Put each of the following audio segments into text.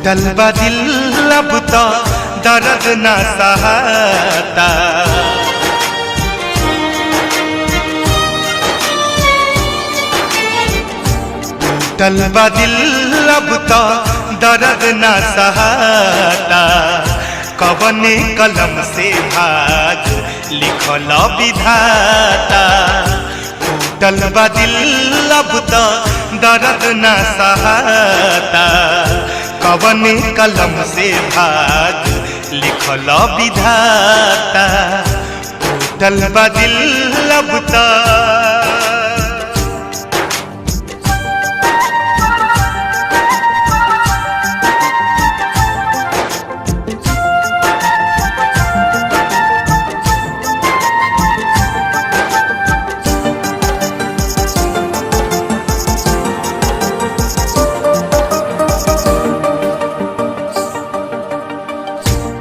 टूटल बा दिल अब तो दर्द न सहता, टूटल बा दिल अब तो दर्द न सहता। कवने कलम से भाग लिखल विधाता, टूटल बा दिल अब तो दर्द न सहता। कवने कलम से भाग लिखल विधाता, टूटल बा दिल अब तो।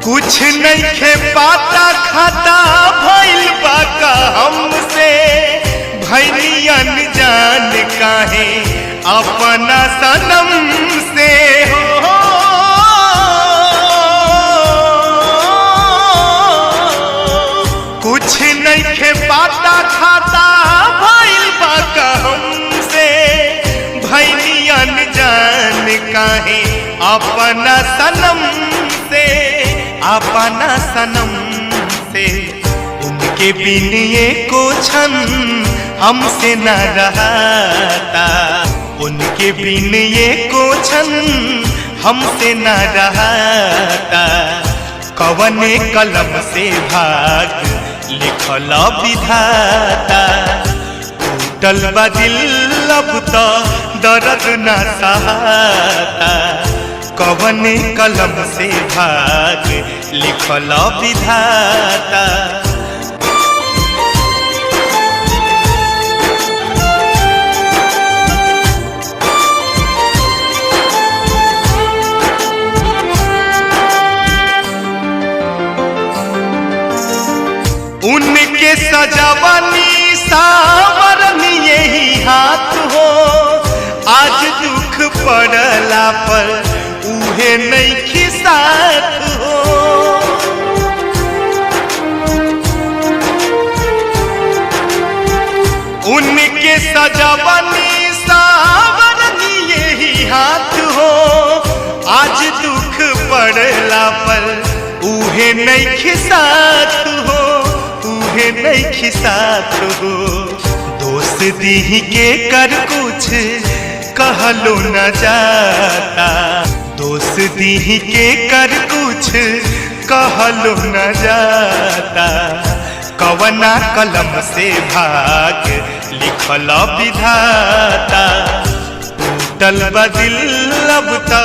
कुछ नइखे पाता खाता भइल बा का हमसे, भइली अनजान काहे अपना सनम से हो। कुछ नइखे पाता खाता भइल बा का हमसे, भइली अनजान काहे अपना सनम से, अपना सनम से। उनके बिन एको क्षण हमसे न रहता, उनके बिन एको क्षण हमसे न रहता। कवने कलम से भाग लिखल विधाता, टूटल बा दिल अब तो दर्द न सहता। कवने कलम से भाग लिखल विधाता। उनके सजावनी सावरनी यही हाथ हो, आज दुख पड़ला पर उहे नइखे साथ हो। उनके सजावनी सावरनी यही हाथ हो, आज दुख पड़ला पर उहे नइखे साथ हो, उहे नइखे साथ हो। दोस्त दी के कर कुछ कहलो न जाता, दोस्त दी के कर कुछ कहलो न जाता। कवना कलम से भाग लिखल विधाता, टूटल बा दिल अब तो